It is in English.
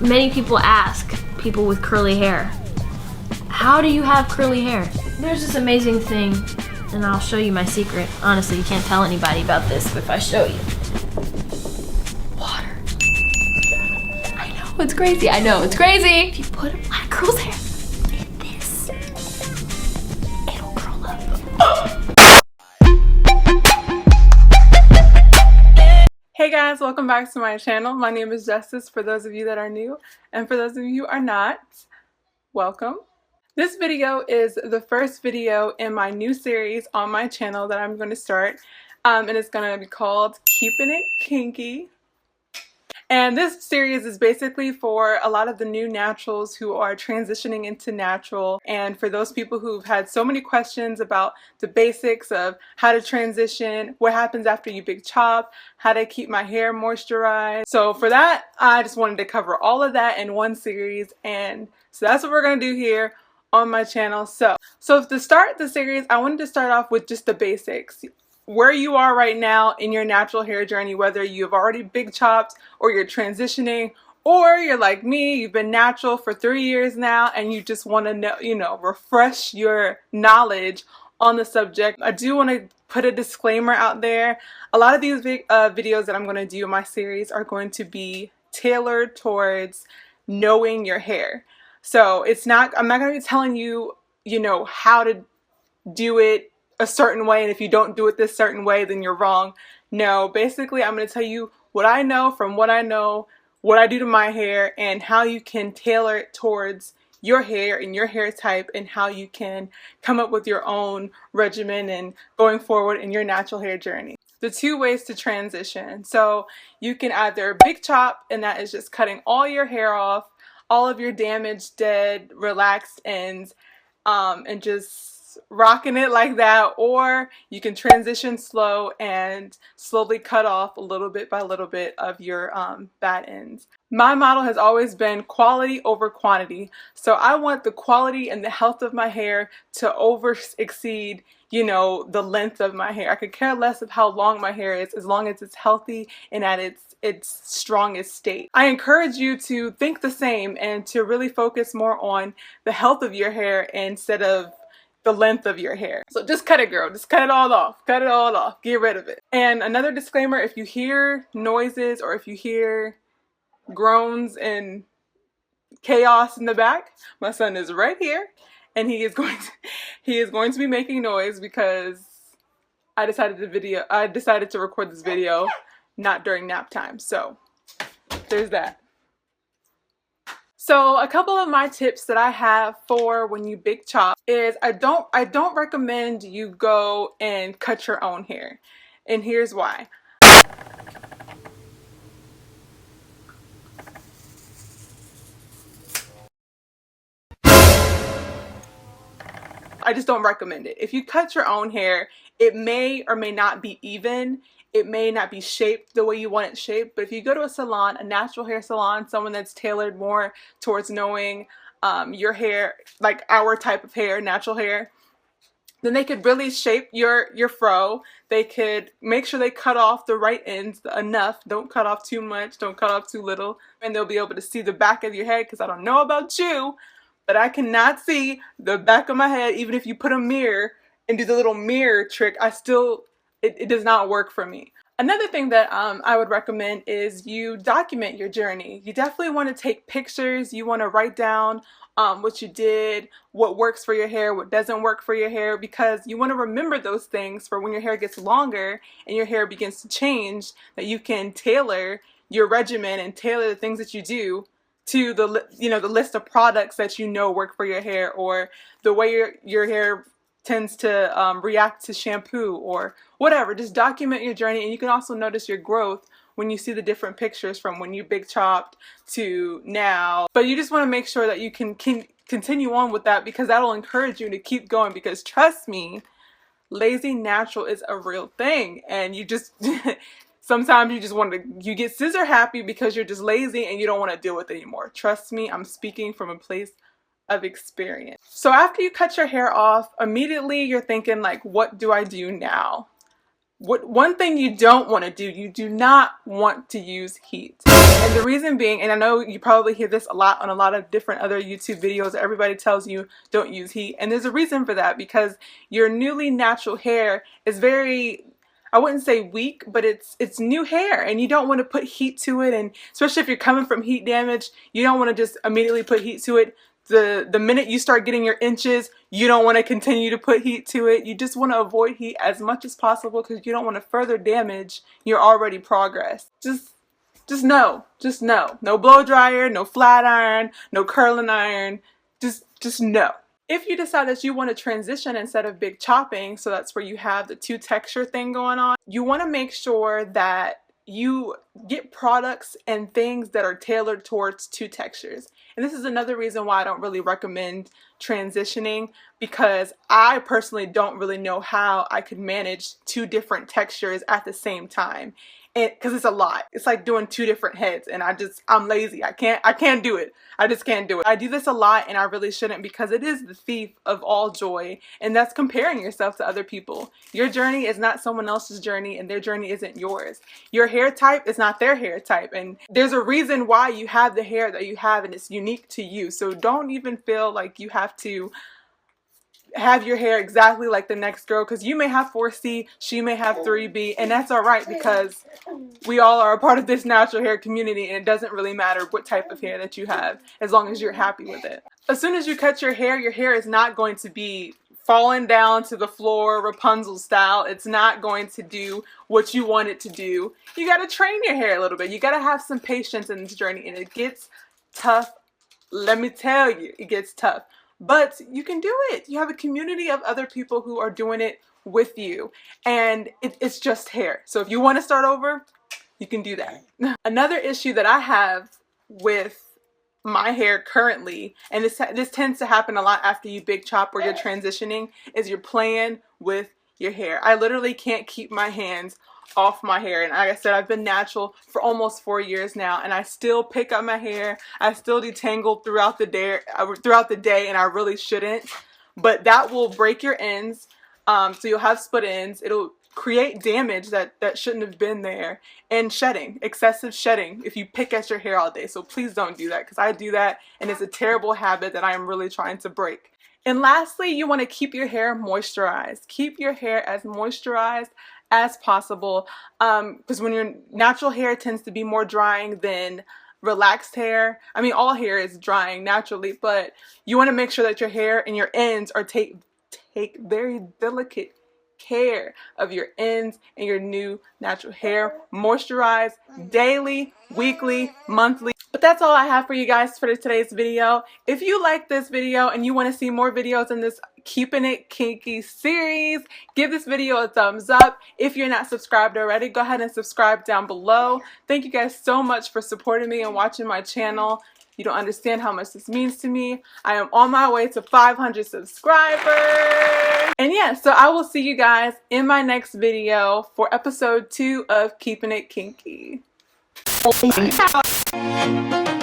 Many people ask people with curly hair, how do you have curly hair? There's this amazing thing, and I'll show you my secret. Honestly, you can't tell anybody about this if I show you. Water. I know, it's crazy. I know, it's crazy. If you put a black girl's hair in this, it'll curl up. Hey guys, welcome back to my channel. My name is Justice for those of you that are new, and for those of you who are not, welcome. This video is the first video in my new series on my channel that I'm going to start, and it's going to be called Keepin' It Kinky. And this series is basically for a lot of the new naturals who are transitioning into natural, and for those people who've had so many questions about the basics of how to transition, what happens after you big chop, how to keep my hair moisturized. So for that, I just wanted to cover all of that in one series, and so that's what we're going to do here on my channel. So to start the series, I wanted to start off with just the basics. Where you are right now in your natural hair journey, whether you've already big chopped or you're transitioning, or you're like me, you've been natural for 3 years now and you just want to know, refresh your knowledge on the subject. I do want to put a disclaimer out there. A lot of these videos that I'm going to do in my series are going to be tailored towards knowing your hair. So I'm not going to be telling you, how to do it a certain way, and if you don't do it this certain way, then you're wrong. No, basically I'm going to tell you what I know from what I know, what I do to my hair, and how you can tailor it towards your hair and your hair type, and how you can come up with your own regimen and going forward in your natural hair journey. The 2 ways to transition. So you can either big chop, and that is just cutting all your hair off, all of your damaged, dead, relaxed ends, and just rocking it like that, or you can transition slow and slowly cut off a little bit by little bit of your bad ends. My model has always been quality over quantity, so I want the quality and the health of my hair to exceed the length of my hair. I could care less of how long my hair is, as long as it's healthy and at its strongest state. I encourage you to think the same and to really focus more on the health of your hair instead of the length of your hair. So just cut it, girl. Just cut it all off. Cut it all off. Get rid of it. And another disclaimer, if you hear noises or if you hear groans and chaos in the back, my son is right here, and he is going to be making noise because I decided to record this video not during nap time. So there's that. So a couple of my tips that I have for when you big chop is I don't recommend you go and cut your own hair. And here's why. I just don't recommend it. If you cut your own hair, it may or may not be even. It may not be shaped the way you want it shaped, but if you go to a salon, a natural hair salon, someone that's tailored more towards knowing your hair, like our type of hair, natural hair, then they could really shape your fro. They could make sure they cut off the right ends enough. Don't cut off too much, don't cut off too little, and they'll be able to see the back of your head, because I don't know about you, but I cannot see the back of my head. Even if you put a mirror and do the little mirror trick, it does not work for me. Another thing that I would recommend is you document your journey. You definitely want to take pictures. You want to write down what you did, what works for your hair, what doesn't work for your hair, because you want to remember those things for when your hair gets longer and your hair begins to change, that you can tailor your regimen and tailor the things that you do to the list of products that work for your hair, or the way your hair tends to react to shampoo or whatever. Just document your journey, and you can also notice your growth when you see the different pictures from when you big chopped to now. But you just want to make sure that you can continue on with that, because that'll encourage you to keep going, because trust me, lazy natural is a real thing, and you just sometimes you get scissor happy because you're just lazy and you don't want to deal with it anymore. Trust me, I'm speaking from a place of experience. So after you cut your hair off, immediately you're thinking like, what do I do now? one thing you don't want to do, you do not want to use heat. And the reason being, and I know you probably hear this a lot on a lot of different other YouTube videos, everybody tells you don't use heat. And there's a reason for that, because your newly natural hair is very, I wouldn't say weak, but it's new hair, and you don't want to put heat to it. And especially if you're coming from heat damage, you don't want to just immediately put heat to it. The minute you start getting your inches, you don't want to continue to put heat to it. You just want to avoid heat as much as possible, because you don't want to further damage your already progress. Just know. No blow dryer, no flat iron, no curling iron. Just know. If you decide that you want to transition instead of big chopping, so that's where you have the two texture thing going on, you want to make sure that you get products and things that are tailored towards two textures. And this is another reason why I don't really recommend transitioning, because I personally don't really know how I could manage two different textures at the same time. And because it's a lot. It's like doing two different heads, and I'm lazy. I can't do it. I just can't do it. I do this a lot, and I really shouldn't, because it is the thief of all joy, and that's comparing yourself to other people. Your journey is not someone else's journey, and their journey isn't yours. Your hair type is not their hair type, and there's a reason why you have the hair that you have, and it's unique to you. So don't even feel like you have to have your hair exactly like the next girl, because you may have 4C, she may have 3B, and that's alright, because we all are a part of this natural hair community, and it doesn't really matter what type of hair that you have, as long as you're happy with it. As soon as you cut your hair is not going to be falling down to the floor Rapunzel style. It's not going to do what you want it to do. You got to train your hair a little bit. You got to have some patience in this journey, and it gets tough. Let me tell you, it gets tough. But you can do it. You have a community of other people who are doing it with you. And it's just hair. So if you want to start over, you can do that. Another issue that I have with my hair currently, and this tends to happen a lot after you big chop or you're transitioning, is you're playing with your hair. I literally can't keep my hands off my hair, and like I said, I've been natural for almost 4 years now, and I still pick up my hair. I still detangle throughout the day, and I really shouldn't, but that will break your ends. So you'll have split ends. It'll create damage that shouldn't have been there, and shedding, excessive shedding if you pick at your hair all day. So please don't do that, because I do that, and it's a terrible habit that I am really trying to break. And lastly, you want to keep your hair moisturized. Keep your hair as moisturized as possible, because when your natural hair tends to be more drying than relaxed hair. I mean, all hair is drying naturally, but you want to make sure that your hair and your ends are take very delicate care of your ends and your new natural hair. Moisturize daily, weekly, monthly. But that's all I have for you guys for today's video. If you like this video and you want to see more videos in this Keeping It Kinky series, give this video a thumbs up. If you're not subscribed already, go ahead and subscribe down below. Thank you guys so much for supporting me and watching my channel. You don't understand how much this means to me. I am on my way to 500 subscribers. And yeah, so I will see you guys in my next video for episode 2 of Keeping It Kinky. Bye.